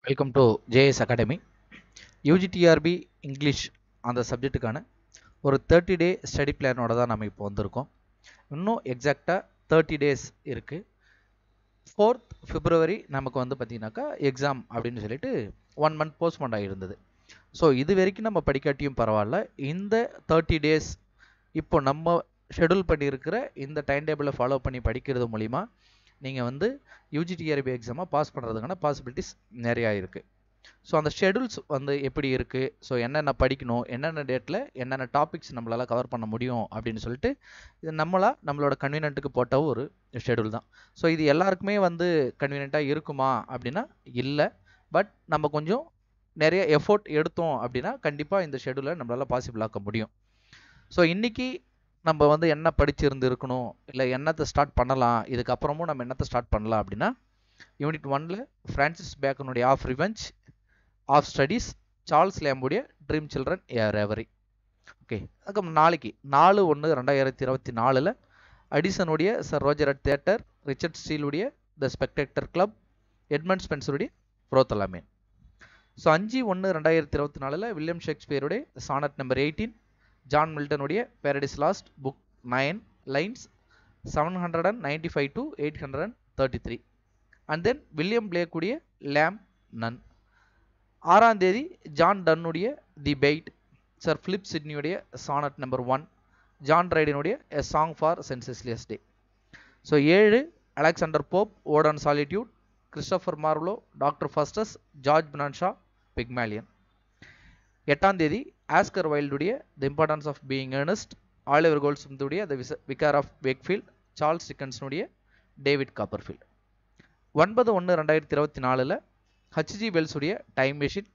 Welcome to JS academy. UGTRB English அந்த சப்ஜெக்ட்டுக்கான ஒரு 30 டே study பிளானோட தான் நம்ம இப்போ வந்திருக்கோம். இன்னும் எக்ஸாக்டாக 30 டேஸ் இருக்குது. 4th February நமக்கு வந்து பார்த்தீங்கன்னாக்கா எக்ஸாம் அப்படின்னு சொல்லிட்டு 1 மந்த் போஸ்ட்போன் ஆகியிருந்தது. ஸோ இது வரைக்கும் நம்ம படிக்காட்டியும் பரவாயில்ல, இந்த 30 டேஸ் இப்போ நம்ம ஷெடியூல் பண்ணியிருக்கிற இந்த டைம் டேபிளை ஃபாலோ பண்ணி படிக்கிறது மூலிமா நீங்கள் வந்து யூஜிடிஆர்பி எக்ஸாமை பாஸ் பண்ணுறதுக்கான பாசிபிலிட்டிஸ் நிறையா இருக்குது. ஸோ அந்த ஷெடியூல்ஸ் வந்து எப்படி இருக்குது, ஸோ என்னென்ன படிக்கணும், என்னென்ன டேட்டில் என்னென்ன டாபிக்ஸ் நம்மளால் கவர் பண்ண முடியும் அப்படின்னு சொல்லிட்டு இது நம்மளோட கன்வீனியன்ட்டுக்கு போட்ட ஒரு ஷெடியூல் தான். ஸோ இது எல்லாருக்குமே வந்து கன்வீனியண்ட்டாக இருக்குமா அப்படின்னா இல்லை. பட் நம்ம கொஞ்சம் நிறைய எஃபோர்ட் எடுத்தோம் அப்படின்னா கண்டிப்பாக இந்த ஷெடியூலை நம்மளால் பாசிபிள் ஆக்க முடியும். ஸோ இன்றைக்கி நம்ம வந்து என்ன படிச்சிருந்து இருக்கணும், இல்லை என்னத்தை ஸ்டார்ட் பண்ணலாம், இதுக்கப்புறமும் நம்ம என்னத்தை ஸ்டார்ட் பண்ணலாம் அப்படின்னா யூனிட் 1ல் ஃப்ரான்சிஸ் பேக்கனுடைய of revenge of studies, Charles லேம்புடைய dream children a reverie. Okay, அதுக்கப்புறம் நாளைக்கு 4/1/2024 அடிசனுடைய sir Roger at theatre, Richard ஸ்டீலுடைய த ஸ்பெக்டேட்டர் கிளப், எட்மண்ட் ஸ்பென்சருடைய புரோத்தலாமேன். ஸோ 5/1/2024 வில்லியம் ஷேக்ஸ்பியருடைய சானட் நம்பர் 18, ஜான் மில்டனுடைய paradise lost book 9 lines 795 to 833, and then William பிளேக்குடைய lamb நன். 6ஆம் தேதி ஜான் டன்னுடைய தி பெய்ட், சர் பிலிப் சிட்னியுடைய sonnet number 1, John ட்ரைடனுடைய a song for saint Cecilia's day. So 7 Alexander Pope, ode on solitude, Christopher Marlowe, doctor Faustus, George Bernard Shaw, Pygmalion. 8ஆம் தேதி Oscar வைல்டுடைய the importance of being Earnest, Oliver கோல்ட்ஸ்மித்துடைய the vicar of Wakefield, Charles டிக்கன்ஸனுடைய David Copperfield. 9/1/2024 HG வெல்ஸுடைய time machine,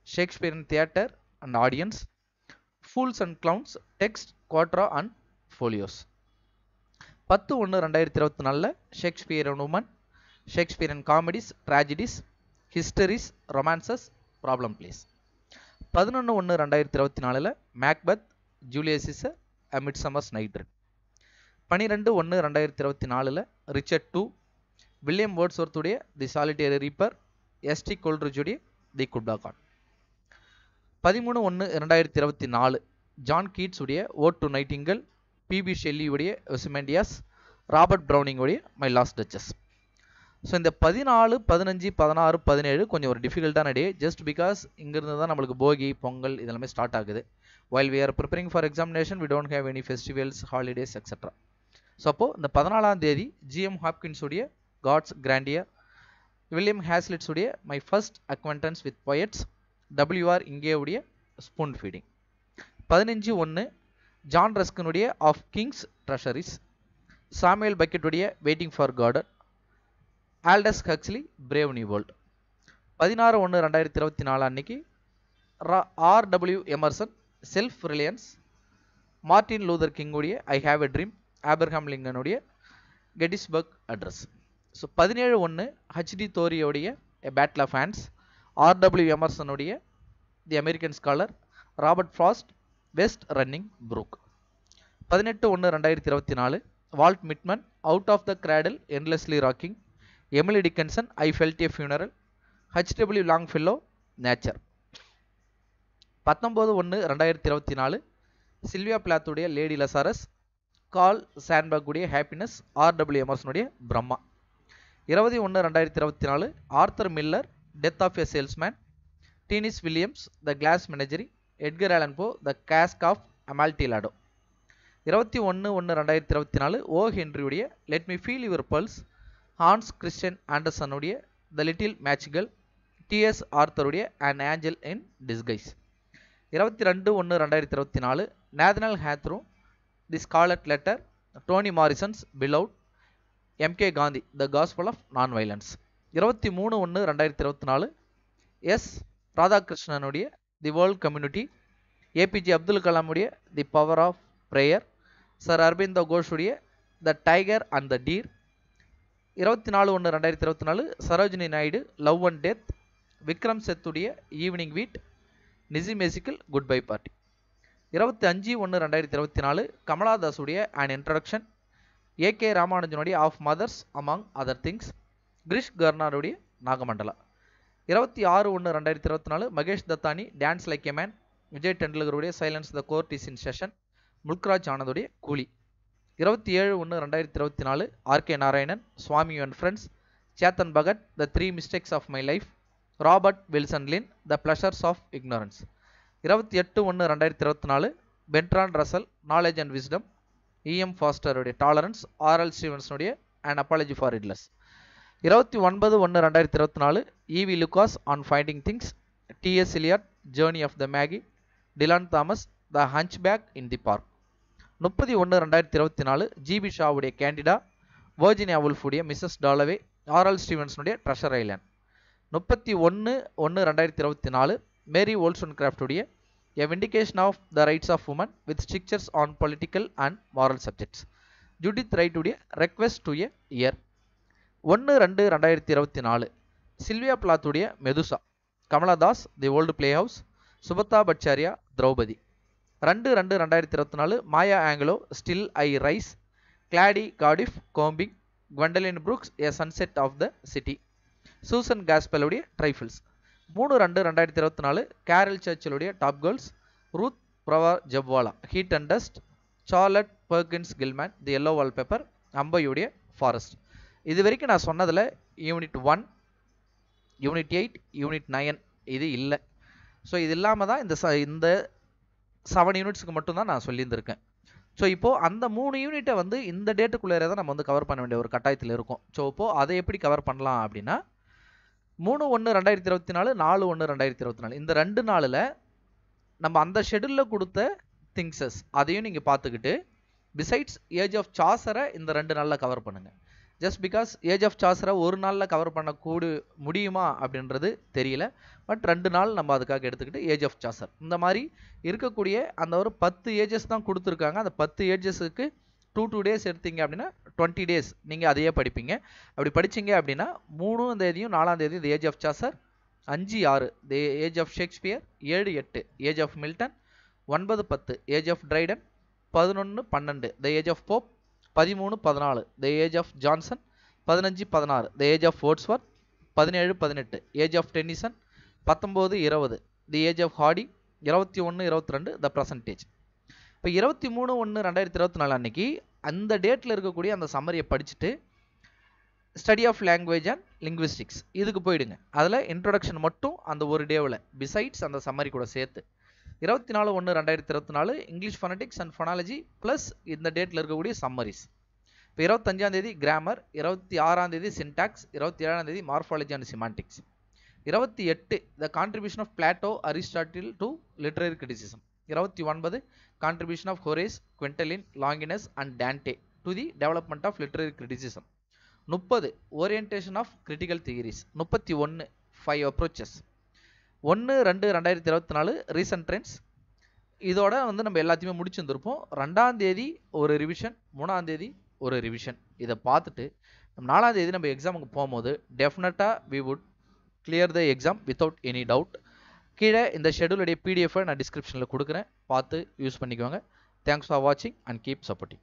ஷேக்ஸ்பியரின் theatre and audience, fools and clowns, text, குவாட்ரா and folios. 10/1/2024 ஷேக்ஸ்பியரின் woman, ஷேக்ஸ்பியரின் comedies, tragedies, histories, romances, problem plays. 11/1/2024 Macbeth, Julius Caesar, a மிட்சம்மர்ஸ் night dream. 12/1/2024 Richard II, William வேர்ட்ஸ்வொர்த்துடைய the solitary reaper, ST கோல்ட்ரிட்ஜுடைய the Kubla Khan. 13/1/2024 John Keats உடைய ode to nightingale, PB ஷெல்லியுடைய Ozymandias, Robert ப்ரௌனிங்குடைய my last duchess. So இந்த 14, 15, 16, 17 கொஞ்சம் ஒரு டிஃபிகல்ட்டான டே, just because இங்கிருந்து தான் நம்மளுக்கு போகி, பொங்கல் இதெல்லாமே ஸ்டார்ட் ஆகுது. while we are preparing for examination we don't have any festivals, holidays etc. So அப்போது இந்த 14ஆம் தேதி ஜிஎம் ஹாப்கின்ஸ் உடைய காட்ஸ் கிராண்டியர், வில்லியம் ஹேஸ்லிட்ஸ் உடைய my first acquaintance with poets, WR Inge உடைய ஸ்பூன் ஃபீடிங். 15/1 ஜான் ரஸ்கினுடைய of kings treasuries, Samuel பக்கெட்டுடைய waiting for Godot, Aldous Huxley brave new world. 16/1/2024 அன்னைக்கு RW Emerson self reliance, Martin Luther King உடைய I have a dream, Abraham லிங்கனுடைய Gettysburg address. So 17/1 HD தோரியோடைய a battle of hands, RW எமர்சனுடைய the American scholar, Robert Frost west running brook. 18/1/2024 Walt Whitman out of the cradle endlessly rocking, Emily Dickinson I felt a funeral, HW Longfellow nature. 19/1/2024 Sylvia பிளாத்துடைய lady Lazarus, Carl சாண்ட்பர்குடைய happiness, RW எமர்சனுடைய Brahma. 20/1/2024 Arthur Miller death of a salesman, Tennessee Williams the glass menagerie, Edgar Allan Poe the cask of Amontillado. 21/1/2024 O ஹென்ரியுடைய let me feel your pulse, Hans Christian ஆண்டர்சனுடைய the little மேட்ச்கள், TS ஆர்த்தருடைய an angel in disguise. 22/1/2024 Nathaniel Hawthorne the scarlet letter, Toni Morrison's beloved, MK Gandhi the gospel of non violence. 23/1/2024 S ராதாகிருஷ்ணனுடைய the world community, APJ Abdul கலாமுடைய the power of prayer, sir Aurobindo கோஷுடைய the tiger and the deer. 24/1/2024 Sarojini Naidu love and death, Vikram செத்துடைய evening வீட், நிசி மேசிக்கல் goodbye party. 25/1/2024 கமலா தாஸுடைய an introduction, AK ராமானுஜனுடைய of mothers among other things, Girish கர்னாருடைய Nagamandala. 26/1/2024 Mahesh Dattani dance like a man, Vijay டெண்டுல்கருடைய silence the court is in session, Mulk Raj ஆனந்துடைய coolie. 27/1/2024 RK Narayanan Swami and friends, Chetan Bhagat the 3 mistakes of my life, Robert Wilson Lynd the pleasures of ignorance. 28/1/2024 Bertrand Russell knowledge and wisdom, EM ஃபாஸ்டருடைய tolerance, RL ஸ்டீவன்ஸனுடைய and apology for idlers. 29/1/2024 EV Lucas on finding things, TS Eliot journey of the Maggi, Dilan Thomas the hunchback in the park. 30/1/2024 GB ஷாவுடைய Candida, Virginia வுல்ஃபுடைய Mrs Dalloway, RL ஸ்டீவன்ஸனுடைய treasure island. 31/1/2024 Mary wollstonecraft-உடைய A Vindication of the Rights of Women with Strictures on Political and Moral Subjects, Judith ரைட்-உடைய Request to a Year. 1/2/2024 Sylvia பிளாத்-உடைய Medusa, Kamala Das the old playhouse, சுபதா Bhattacharya Draupadi. 2/2/2024 Maya Angelou still I rise, Gladys Cardiff combing, Gwendolyn Brooks A Sunset of the City, Susan காஸ்பெலுடைய trifles. 3/2/2024 Caryl சர்ச்சிலுடைய top girls, Ruth Prawer Jhabvala heat and dust, Charlotte Perkins Gilman the yellow wallpaper, அம்பையுடைய forest. இது வரைக்கும் நான் சொன்னதில் unit 1, unit 8, unit 9 இது இல்லை. So இது இல்லாமல் தான் இந்த 7 யூனிட்ஸுக்கு மட்டும்தான் நான் சொல்லியிருந்திருக்கேன். ஸோ இப்போது அந்த 3 யூனிட்டை வந்து இந்த டேட்டுக்குள்ளே தான் நம்ம வந்து கவர் பண்ண வேண்டிய ஒரு கட்டாயத்தில் இருக்கும். ஸோ இப்போது அதை எப்படி கவர் பண்ணலாம் அப்படின்னா 3/1/2024 4/1/2024 இந்த 2 நாளில் நம்ம அந்த ஷெடியூலில் கொடுத்த திங்ஸஸ் அதையும் நீங்கள் பார்த்துக்கிட்டு பிசைட்ஸ் ஏஜ் ஆஃப் சாசரை இந்த 2 நாளில் கவர் பண்ணுங்கள். ஜஸ்ட் பிகாஸ் ஏஜ் ஆஃப் சாசரை ஒரு நாளில் கவர் பண்ணக்கூட முடியுமா அப்படின்றது தெரியல. பட் 2 நாள் நம்ம அதுக்காக எடுத்துக்கிட்டு ஏஜ் ஆஃப் சாசர் இந்த மாதிரி இருக்கக்கூடிய அந்த ஒரு 10 ஏஜஸ் தான் கொடுத்துருக்காங்க. அந்த 10 ஏஜஸுக்கு 2 டேஸ் எடுத்தீங்க அப்படின்னா 20 டேஸ் நீங்கள் அதையே படிப்பீங்க. அப்படி படிச்சிங்க அப்படின்னா 3ஆம் தேதியும் 4ஆம் தேதியும் the age of Chaucer, 5/6 the age of Shakespeare, 7/8 age of Milton, 9/10 age of Dryden, 11/12 the age of Pope, 13/14 the age of Johnson, 15/16 the age of Wordsworth, 17/18 age of Tennyson, 19/20 the age of Hardy, 21/22 the present age. இப்போ 23/1/2024 அன்னைக்கு அந்த டேட்டில் இருக்கக்கூடிய அந்த சம்மரியை படிச்சுட்டு study of language and linguistics இதுக்கு போயிடுங்க. அதில் இன்ட்ரொடக்ஷன் மட்டும் அந்த ஒரு டேவில் பிசைட்ஸ் அந்த சம்மரி கூட சேர்த்து 24/1/2024 இங்கிலீஷ் ஃபனடிக்ஸ் அண்ட் ஃபனாலஜி ப்ளஸ் இந்த டேட்டில் இருக்கக்கூடிய சம்மரிஸ். இப்போ 25ஆம் தேதி கிராமர், 26ஆம் தேதி சின்டாக்ஸ், 27ஆம் தேதி morphology and semantics, 28 the contribution of Plato Aristotle to literary criticism, 29 contribution of Horace, Quentin, Longinus and Dante to the development of literary criticism, 30 orientation of critical theories, 31 5 approaches. 1/2/2024 recent trends இதோட வந்து நம்ம எல்லாத்தையுமே முடிச்சிருந்திருப்போம். 2ஆம் தேதி ஒரு revision, 3ஆம் தேதி ஒரு ரிவிஷன். இதை பார்த்துட்டு 4ஆம் தேதி நம்ம எக்ஸாமுக்கு போகும்போது டெஃபினட்டாக we would clear the exam without any doubt. கீழே இந்த ஷெடியூலுடைய பிடிஎஃப் நான் டிஸ்கிரிப்ஷனில் கொடுக்குறேன், பார்த்து யூஸ் பண்ணிக்கோங்க. தேங்க்ஸ் ஃபார் வாட்சிங் அண்ட் கீப் சப்போர்ட்டிங்.